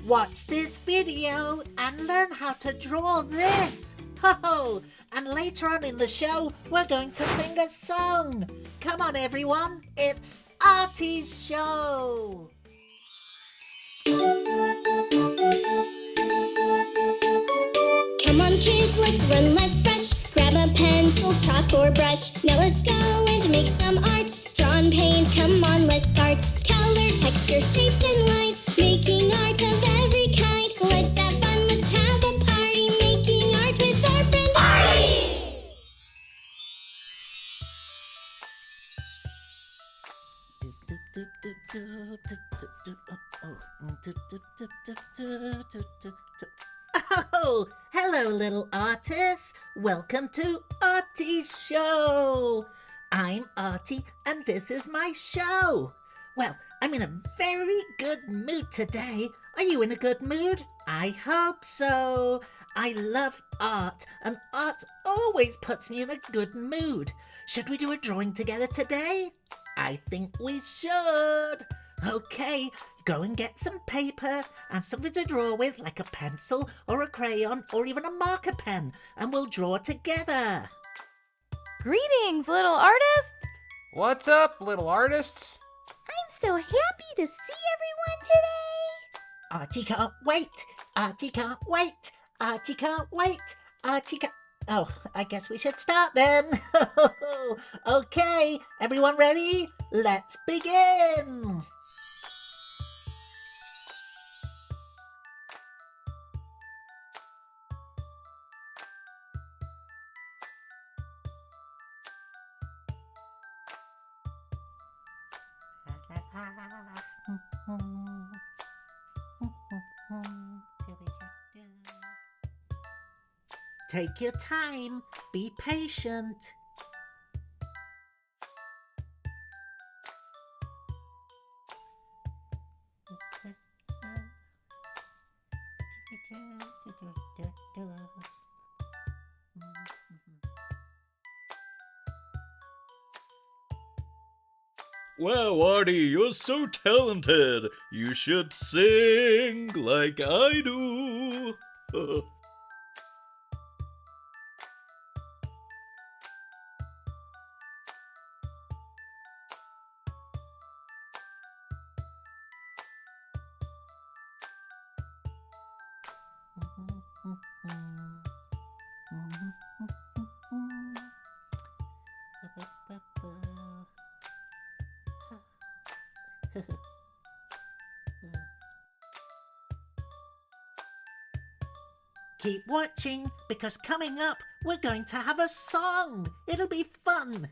Watch this video and learn how to draw this. Ho! And later on in the show, we're going to sing a song. Come on, everyone. It's Artie's show. Come on, kids, let's run, let's brush. Grab a pencil, chalk, or brush. Now let's go and make some art. Draw and paint, come on, let's start. Color, texture, shapes, and lines. Making art of every kind. Let's have fun, let's have a party. Making art with our friend Artie. Oh, hello, little artists. Welcome to Artie's show. I'm Artie, and this is my show. Well, I'm in a very good mood today. Are you in a good mood? I hope so. I love art, and art always puts me in a good mood. Should we do a drawing together today? I think we should. Okay, go and get some paper and something to draw with, like a pencil or a crayon or even a marker pen, and we'll draw together. Greetings, little artist! What's up, little artists? I'm so happy to see everyone today! Artie can't wait. Artie can't wait. Artie can't wait. Artie can't... Oh, I guess we should start then. Okay, everyone ready? Let's begin. Take your time, be patient. Wow, Artie, you're so talented. You should sing like I do. Keep watching, because coming up, we're going to have a song. It'll be fun.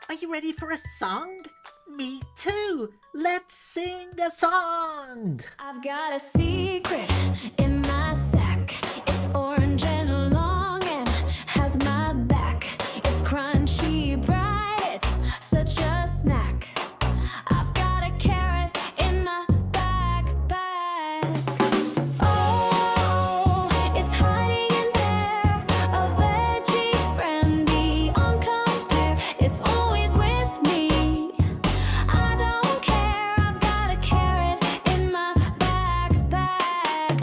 Are you ready for a song? Me too. Let's sing a song. I've got a secret in my sack. It's orange and long and has my back. It's crunchy, bright, it's such a snack. I've got a carrot in my backpack. Oh, it's hiding in there, a veggie friend beyond compare. It's always with me. I don't care, I've got a carrot in my backpack.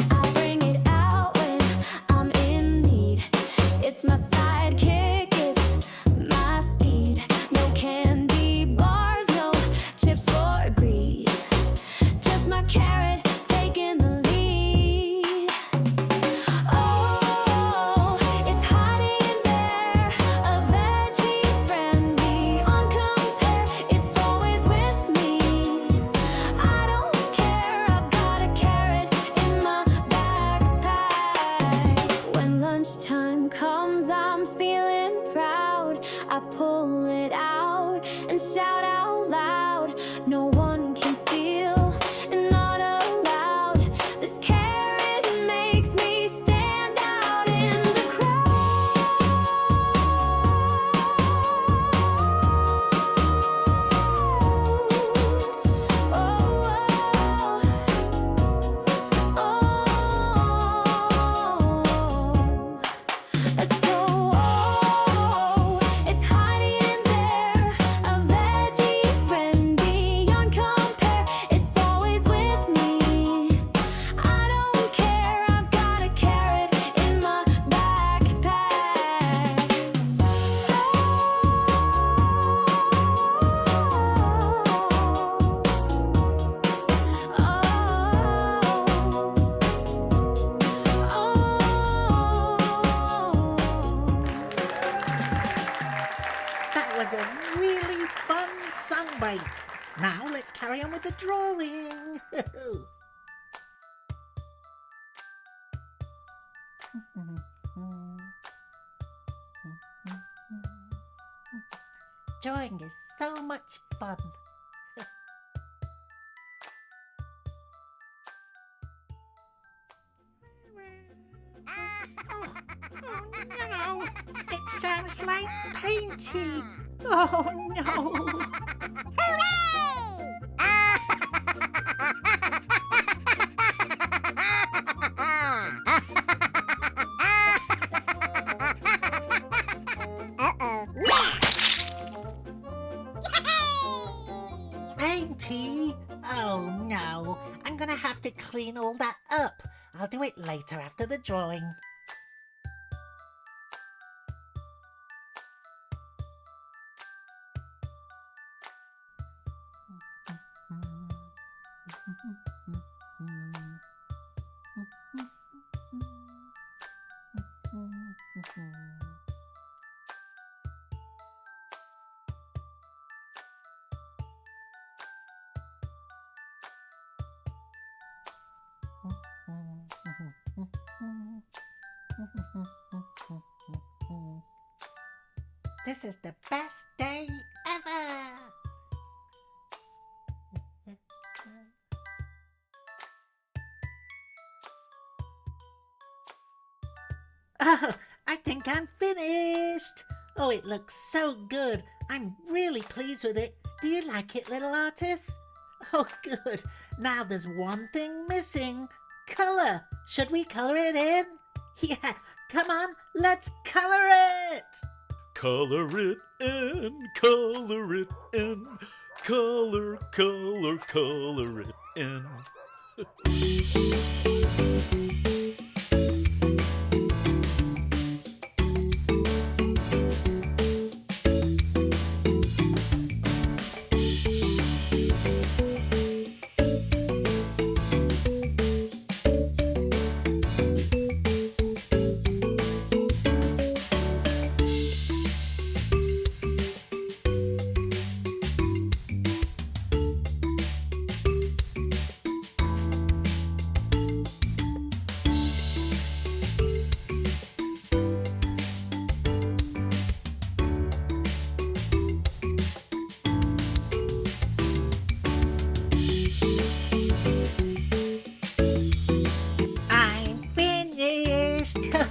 break. Now let's carry on with the drawing. Drawing is so much fun. No, it sounds like Painty. Oh no. Painty? Oh no, I'm gonna have to clean all that up. I'll do it later after the drawing. This is the best day ever! Oh, I think I'm finished! Oh, it looks so good. I'm really pleased with it. Do you like it, little artist? Oh, good. Now there's one thing missing. Colour. Should we colour it in? Yeah, come on, let's colour it! Color it in, color it in, color, color, color it in.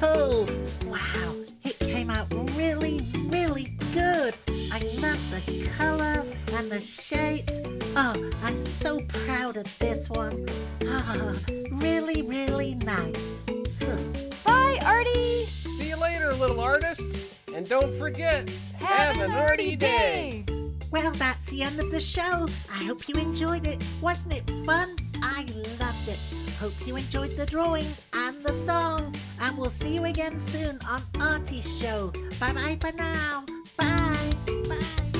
Oh, wow, it came out really, really good. I love the colour and the shapes. Oh, I'm so proud of this one. Ah, really, really nice. Bye, Artie! See you later, little artists. And don't forget, have an Artie day. Well, that's the end of the show. I hope you enjoyed it. Wasn't it fun? I loved it. Hope you enjoyed the drawing and the song. And we'll see you again soon on Artie's show. Bye-bye for now. Bye. Bye.